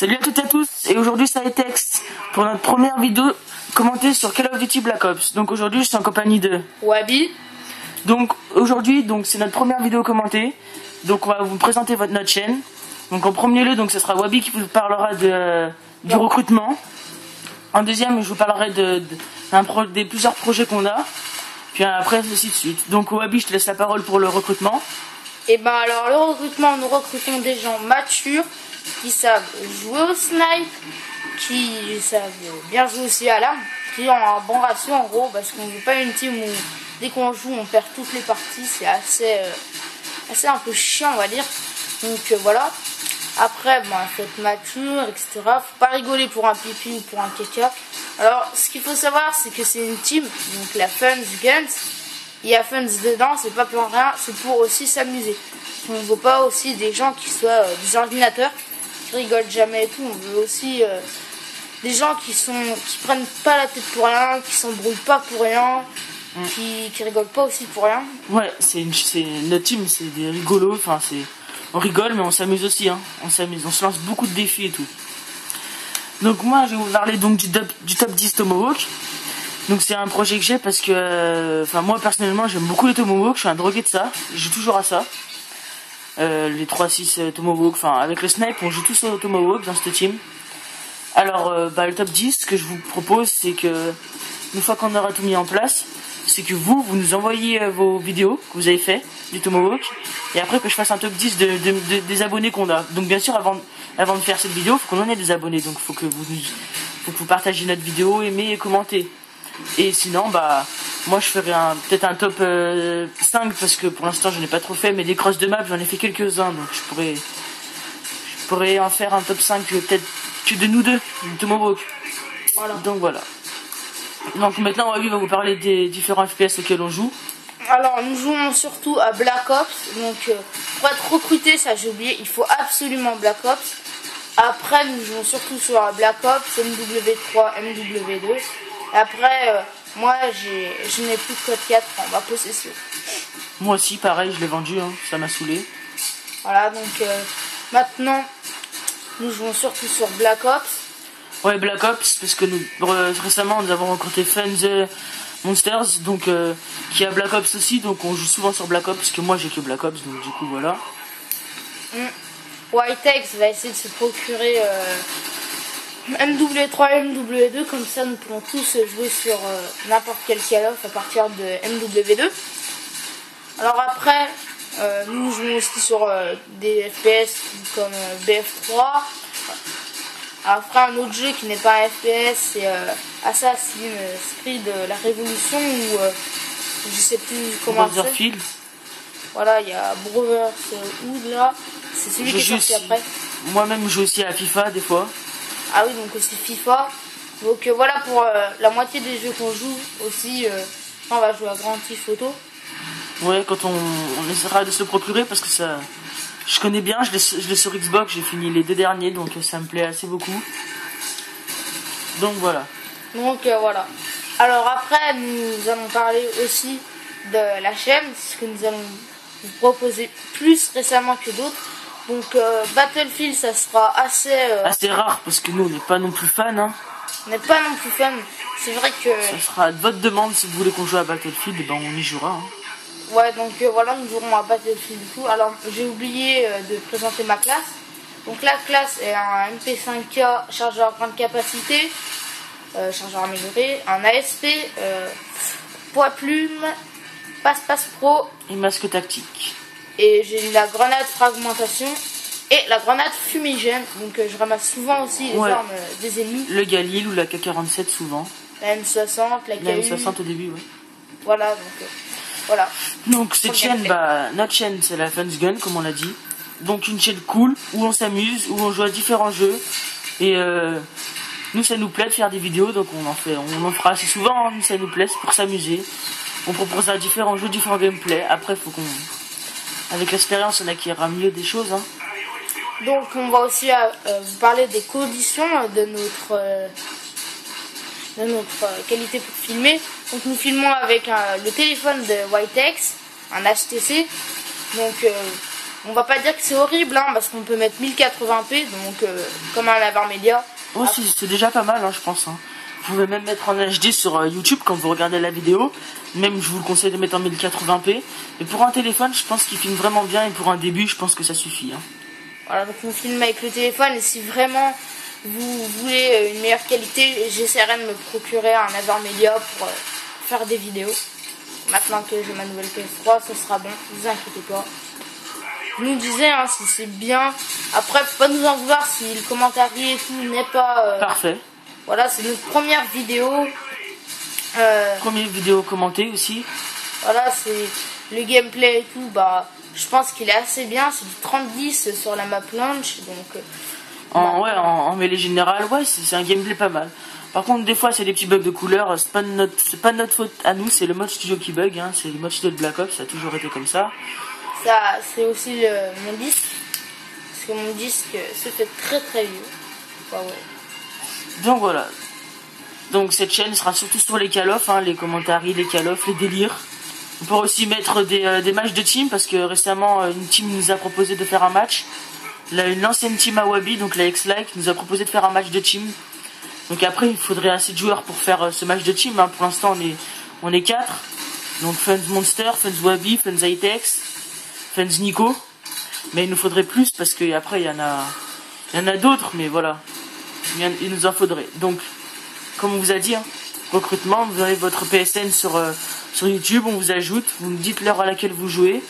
Salut à toutes et à tous, et aujourd'hui c'est Itex pour notre première vidéo commentée sur Call of Duty Black Ops. Donc aujourd'hui je suis en compagnie de Wabi. Donc aujourd'hui c'est notre première vidéo commentée. Donc on va vous présenter notre chaîne. Donc en premier lieu ce sera Wabi qui vous parlera du recrutement. En deuxième je vous parlerai des plusieurs projets qu'on a. Puis après ainsi de suite. Donc Wabi, je te laisse la parole pour le recrutement. Et ben alors le recrutement, nous recrutons des gens matures qui savent jouer au snipe, qui savent bien jouer aussi à l'arme, qui ont un bon ratio en gros, parce qu'on ne veut pas une team où dès qu'on joue on perd toutes les parties, c'est assez un peu chiant on va dire. Donc voilà. Après faut être mature, etc. Faut pas rigoler pour un pipi ou pour un caca. Alors ce qu'il faut savoir c'est que c'est une team, donc la Funds Guns. Il y a Funds dedans, c'est pas pour rien, c'est pour aussi s'amuser. On ne veut pas aussi des gens qui soient des ordinateurs, qui rigolent jamais et tout. On veut aussi des gens qui prennent pas la tête pour rien, qui s'embrouillent pas pour rien, qui rigolent pas aussi pour rien. Ouais, c'est notre team, c'est des rigolos, on rigole mais on s'amuse aussi, hein. On se lance beaucoup de défis et tout. Donc moi je vais vous parler donc du top 10 Tomahawk. Donc c'est un projet que j'ai parce que moi personnellement j'aime beaucoup les Tomahawk, je suis un drogué de ça, je joue toujours à ça. Les 3-6 Tomahawk, avec le snipe on joue tous au Tomahawk dans cette team. Alors le top 10, ce que je vous propose c'est que une fois qu'on aura tout mis en place, c'est que vous nous envoyez vos vidéos que vous avez fait du Tomahawk et après que je fasse un top 10 des abonnés qu'on a. Donc bien sûr avant de faire cette vidéo, il faut qu'on en ait des abonnés, donc faut que vous partagez notre vidéo, aimez et commentez. Et sinon moi je ferai peut-être un top 5 parce que pour l'instant je n'ai pas trop fait, mais des crosses de map j'en ai fait quelques-uns, donc je pourrais en faire un top 5 peut-être que de nous deux, du Tomahawk. Voilà. Donc voilà. Donc maintenant Wabi va vous parler des différents FPS auxquels on joue. Alors nous jouons surtout à Black Ops, donc pour être recruté, ça j'ai oublié, il faut absolument Black Ops. Après nous jouons surtout sur Black Ops, MW3, MW2. Après, moi, je n'ai plus de code 4 en ma possession. Moi aussi, pareil, je l'ai vendu, hein, ça m'a saoulé. Voilà, donc maintenant, nous jouons surtout sur Black Ops. Ouais, Black Ops, parce que récemment, nous avons recruté Funds Monsters, donc qui a Black Ops aussi, donc on joue souvent sur Black Ops, parce que moi, j'ai que Black Ops, donc du coup, voilà. Itex va essayer de se procurer MW3 et MW2, comme ça nous pourrons tous jouer sur n'importe quel Call of à partir de MW2. Alors après, nous jouons aussi sur des FPS comme BF3. Après un autre jeu qui n'est pas un FPS, c'est Assassin's Creed la Révolution ou je sais plus comment c'est. Brotherfield. Voilà, il y a Brotherhood là, c'est celui qui est sorti après. Moi-même je joue aussi à FIFA des fois. Ah oui, donc aussi FIFA. Donc voilà pour la moitié des jeux qu'on joue aussi. On va jouer à Grand Theft Auto. Ouais, quand on essaiera de se le procurer parce que ça, je connais bien, je l'ai sur Xbox, j'ai fini les 2 derniers, donc ça me plaît assez beaucoup. Donc voilà. Donc voilà. Alors après, nous allons parler aussi de la chaîne, ce que nous allons vous proposer plus récemment que d'autres. Donc Battlefield, ça sera assez rare parce que nous on n'est pas non plus fans, hein. On n'est pas non plus fans. C'est vrai que ça sera de votre demande si vous voulez qu'on joue à Battlefield, et on y jouera, hein. Ouais, donc voilà, nous jouerons à Battlefield du coup. Alors j'ai oublié de présenter ma classe. Donc la classe est un MP5K chargeur à grande capacité, chargeur amélioré, un ASP, poids plume, passe pro et masque tactique. Et j'ai la grenade fragmentation et la grenade fumigène. Donc je ramasse souvent aussi les armes des ennemis. Le Galil ou la K47 souvent. La M60, la KU. La M60 au début, ouais. Voilà, donc voilà. Donc cette chaîne, notre chaîne c'est la Funds Gun comme on l'a dit. Donc une chaîne cool où on s'amuse, où on joue à différents jeux. Et nous ça nous plaît de faire des vidéos, donc on en fera assez souvent, hein. Ça nous plaît, c'est pour s'amuser. On proposera différents jeux, différents gameplays. Après faut qu'on... Avec l'expérience, on acquérera mieux des choses, hein. Donc on va aussi vous parler des conditions de notre qualité pour filmer. Donc nous filmons avec le téléphone de Itex, un HTC. Donc On va pas dire que c'est horrible, hein, parce qu'on peut mettre 1080p, donc comme un AverMedia. Oh, c'est déjà pas mal, hein, je pense. Hein. Vous pouvez même mettre en HD sur YouTube quand vous regardez la vidéo. Même, je vous le conseille de mettre en 1080p. Et pour un téléphone, je pense qu'il filme vraiment bien. Et pour un début, je pense que ça suffit. Hein. Voilà, donc on filme avec le téléphone. Et si vraiment vous voulez une meilleure qualité, j'essaierai de me procurer un AverMedia pour faire des vidéos. Maintenant que j'ai ma nouvelle PS3, ce sera bon, ne vous inquiétez pas. Je nous disais hein, si c'est bien. Après, faut pas nous en vouloir si le commentaire et tout n'est pas... Parfait. Voilà, c'est notre première vidéo. Première vidéo commentée aussi. Voilà, c'est le gameplay et tout. Bah, je pense qu'il est assez bien. C'est du 30-10 sur la map launch. Donc, en mêlée générale, ouais, c'est un gameplay pas mal. Par contre, des fois, c'est des petits bugs de couleur. C'est pas de notre faute à nous. C'est le mode studio qui bug. Hein, c'est le mode studio de Black Ops. Ça a toujours été comme ça. Ça, c'est aussi mon disque. Parce que mon disque se fait très très vieux. Bah, ouais. Donc voilà. Donc cette chaîne sera surtout sur les Call of, hein, les commentaires, les Call of, les délires. On pourra aussi mettre des matchs de team parce que récemment une team nous a proposé de faire un match. L'ancienne team Awabi, donc la X-Like, nous a proposé de faire un match de team. Donc après il faudrait assez de joueurs pour faire ce match de team. Hein. Pour l'instant on est 4. Donc Funds Monster, Funds Wabi, Funds Itex, Funds Nico. Mais il nous faudrait plus parce qu'après il y en a d'autres, mais voilà. Il nous en faudrait. Donc comme on vous a dit, hein, recrutement, vous avez votre PSN sur YouTube, on vous ajoute, vous me dites l'heure à laquelle vous jouez,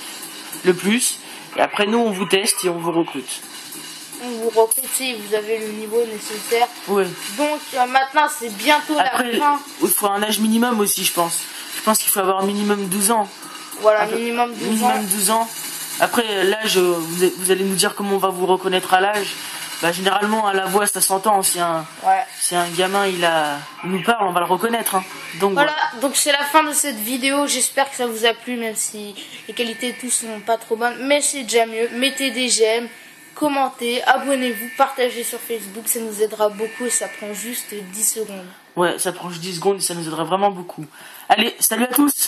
le plus, et après nous on vous teste et on vous recrute. On vous recrute si vous avez le niveau nécessaire. Oui. Donc maintenant c'est bientôt après, la fin. Il faut un âge minimum aussi, je pense. Je pense qu'il faut avoir minimum 12 ans. Voilà, minimum 12 ans. Minimum 12 ans. Après l'âge, vous allez nous dire comment on va vous reconnaître à l'âge. Bah, généralement à la voix ça s'entend, si un gamin il nous parle, on va le reconnaître. Hein. Donc voilà, donc c'est la fin de cette vidéo, j'espère que ça vous a plu, même si les qualités de tous sont pas trop bonnes, mais c'est déjà mieux. Mettez des j'aime, commentez, abonnez-vous, partagez sur Facebook, ça nous aidera beaucoup et ça prend juste 10 secondes. Ouais, ça prend juste 10 secondes et ça nous aidera vraiment beaucoup. Allez, salut à tous!